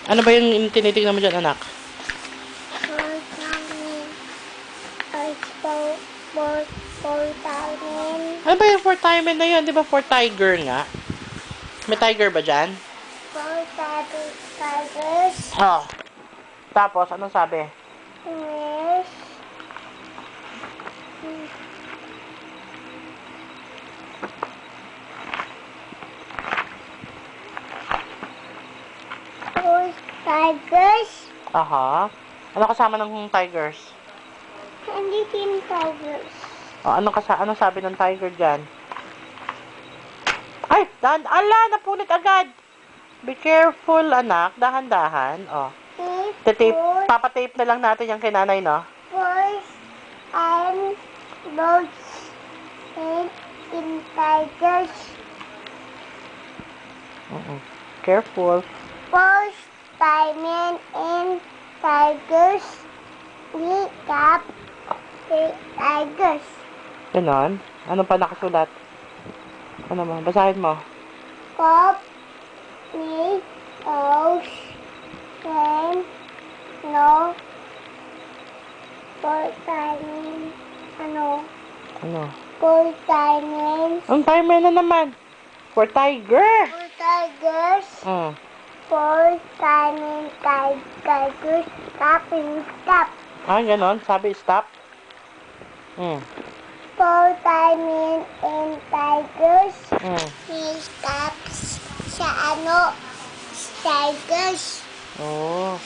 Ano ba yung tinitingnan mo dyan, anak? Ano ba yung for timer na yun? Di ba for tiger nga? May tiger ba dyan? Oh. Tapos, anong sabi? Yes. Tigers. Aha. Ano kasama ng tigers? Hindi din tigers. Oh, ano sabi ng tiger dyan? Ay! Ala! Napunit agad! Be careful, anak. Dahan-dahan. Oh. Papatape na lang natin yung kay nanay, no? First, and boats and in tigers. Careful. First, diamond and tigers. We got the tigers. Ganon. Ano pa nakasulat? Ano mo? Basahin mo. Pop, me, oats, and no. For diamond, ano? Ano? For diamonds. Ang timer na naman. For tiger. For tigers. Mm. For diamond, tigers. Stop and stop. Ah, ganon. Sabi, stop. For diamond and tigers. He stops sa ano? Tigers. Oh.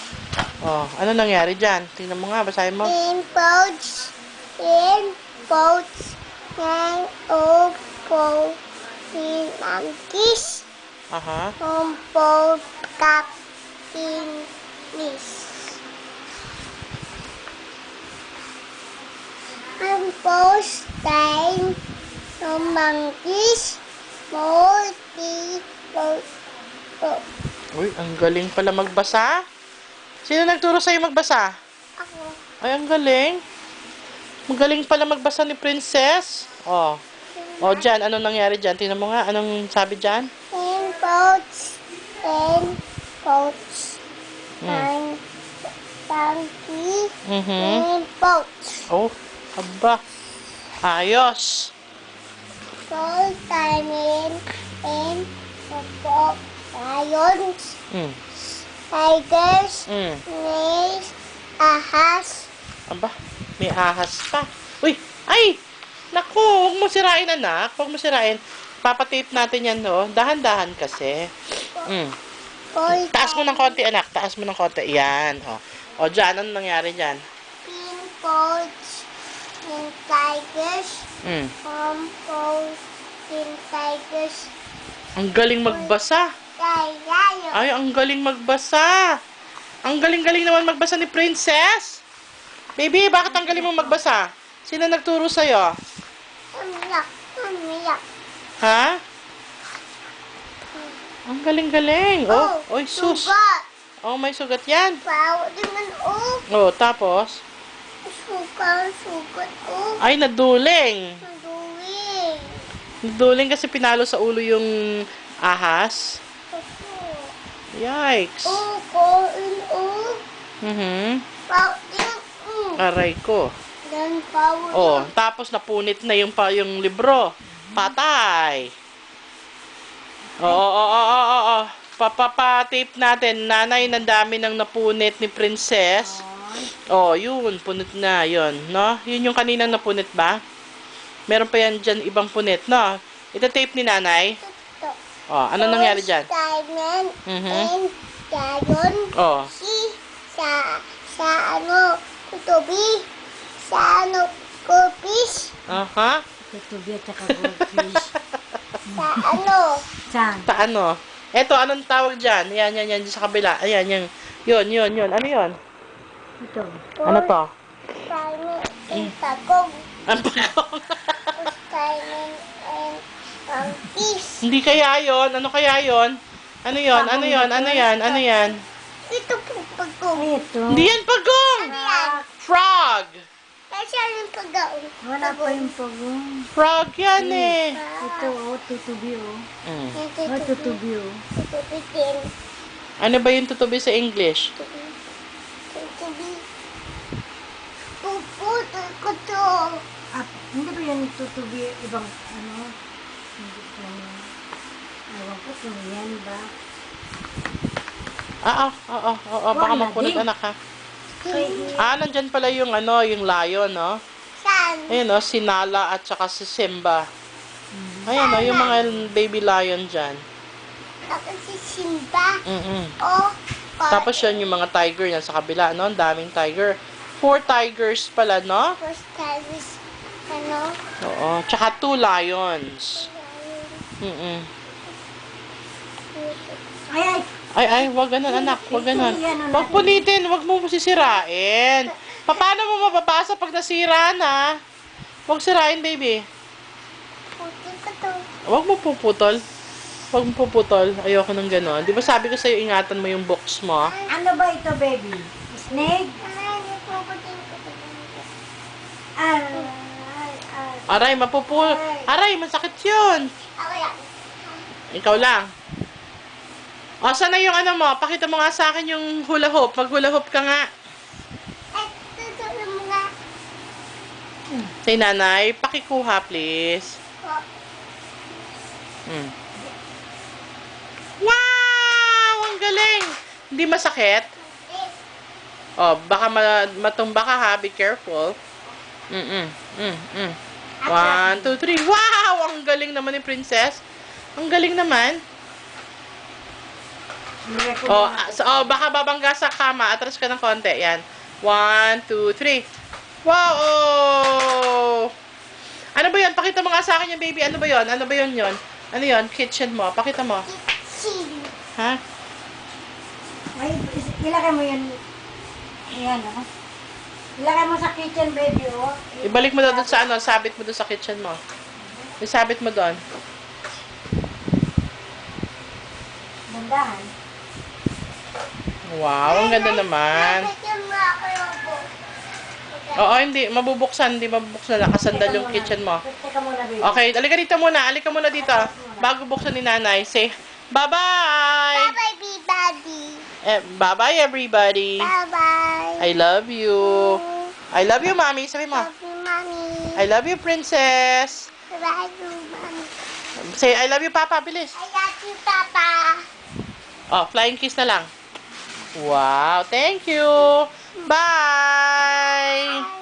Oh, ano nangyari dyan? Tingnan mo nga, basahin mo. In boats. And for in monkeys. Aha. Boat cup in this. Ang post time ng monkeys. Uy, ang galing pala magbasa. Sino nagturo sa'yo magbasa? Ako. Ay, ang galing. Magaling pala magbasa ni Princess. Oh. Oh, dyan. Anong nangyari dyan? Tingnan mo nga. Anong sabi dyan? In boats. And monkey. In boats. Oh, aba. Ayos. Full time in lions. Tigers. Snakes. Ahas. Aba, may ahas pa. Uy, ay! Naku, huwag mo sirain, anak. Huwag mo sirain. Papatape natin yan, no? Dahan-dahan kasi. Taas mo ng konti, anak. Taas mo ng konti. Yan. O, dyan. Ano nangyari dyan? In boats. In tigers. Boats. In tigers. Ang galing magbasa. Ay, ang galing magbasa. Ang galing-galing naman magbasa ni Princess. Baby, bakit ang galing mo magbasa? Sino nagturo sa'yo? Umiyak. Ha? Ang galing-galing. Oh, oy, sus. Sugat. Oh, may sugat yan. Bawa naman, Oh, tapos? sugat, Ay, naduling. Maduling. Naduling kasi pinalo sa ulo yung ahas. Yikes. Koin, Bawa din, Aray ko. Dan bawa. Oh, tapos napunit na yung libro. Patay. Oo. Papapa-tape natin. Nanay, nandami ng napunit ni Princess. Oh, yun. Punit na. Yun, no? Yun yung kaninang napunit ba? Meron pa yan dyan ibang punit, no? Ita-tape ni nanay. Oh, ano nangyari dyan? Diamond and lion. Oh. Sa ano, tutubi. Sa ano, goldfish. Aha. Tutubi at saka goldfish. Sa ano, Saan? Ta ano? Eto, anong tawag dyan? Yan, sa kabila. Ayan, yun. Ano yun? Ito. Ano to? diamond and pagong. Ang pagong. Diamond and monkeys. Hindi kaya yun. Ano kaya yun? Ano yan? Ito po pagong. Ay, ito. Hindi yan pagong! Ano yan? Frog! Kasi yung pagong. Wala pa yung pagong. Frog yan eh. Ito, tutubi, Mm. tutubi, Tutubi din. Ano ba yung tutubi sa English? Tutubi. Puputol ko to. Hindi ba yan tutubi ibang ano? Hindi ko na. Ewan ko kung yan ba. Baka Wala mapunod din. anak ha. Kay, Nandyan pala yung ano, yung lion, no? Saan? Ayun, no, si Nala at saka si Simba. Ayan, no, yung mga baby lion dyan. Tapos si Simba. Mm-mm. Tapos yun, yung mga tiger yan sa kabila, no? Ang daming tiger. 4 tigers pala, no? Tapos tapos, ano? Oo. Tsaka 2 lions. Mm-mm. ay, Wag ganun, anak. Wag ganun. Yan, Wag punitin. Wag mo sisirain. Paano mo mapapasa pag nasira na? Wag sirain, baby. Putol ko to. Wag mo puputol. Wag mo puputol. Ayoko ng ganon. Di ba sabi ko sa'yo, ingatan mo yung box mo? ano ba ito, baby? Snake? Ay, puputol ko to. Aray, Aray, masakit yun. Ako yan. Ikaw lang. O, saan na yung ano mo? Pakita mo nga sa akin yung hula hoop. Mag-hula hoop ka nga. Ay, tutulong mo nga. Say, nanay, pakikuha, please. Mm. Wow! Ang galing! Hindi masakit? O, baka matumba ka ha. Be careful. 1, 2, 3. Wow! Ang galing naman ni Princess. Ang galing naman. Baka babangga sa kama. Atras ka ng konti. Yan. 1, 2, 3. Wow! Oh! Ano ba yun? Pakita mo nga sa akin yung baby. Ano ba yun? Ano ba yun yun? Ano yun? Kitchen mo. Pakita mo. Kitchen. Ha? Ay, ilagay mo yan. Ayan, oh. Ilagay mo sa kitchen, baby, oh. Ibalik mo doon sa ano. Sabit mo doon sa kitchen mo. Isabit mo doon. Bandahan. Wow, ang ganda naman. Bakit yung mga kulobo? Oo, hindi. Mabubuksan. Hindi mabubuksan. Nakasandal yung kitchen mo. Teka muna, baby. Okay, alika dito muna. Alika muna dito. Bago buksan ni nanay. Say, bye-bye! Bye-bye, Daddy. Bye-bye, everybody. Bye-bye. I love you. I love you, Mommy. Sabi mo. Love you, Mommy. I love you, Princess. Love you, Mommy. Say, I love you, Papa. Bilis. I love you, Papa. Oh, flying kiss na lang. Wow, thank you. Bye!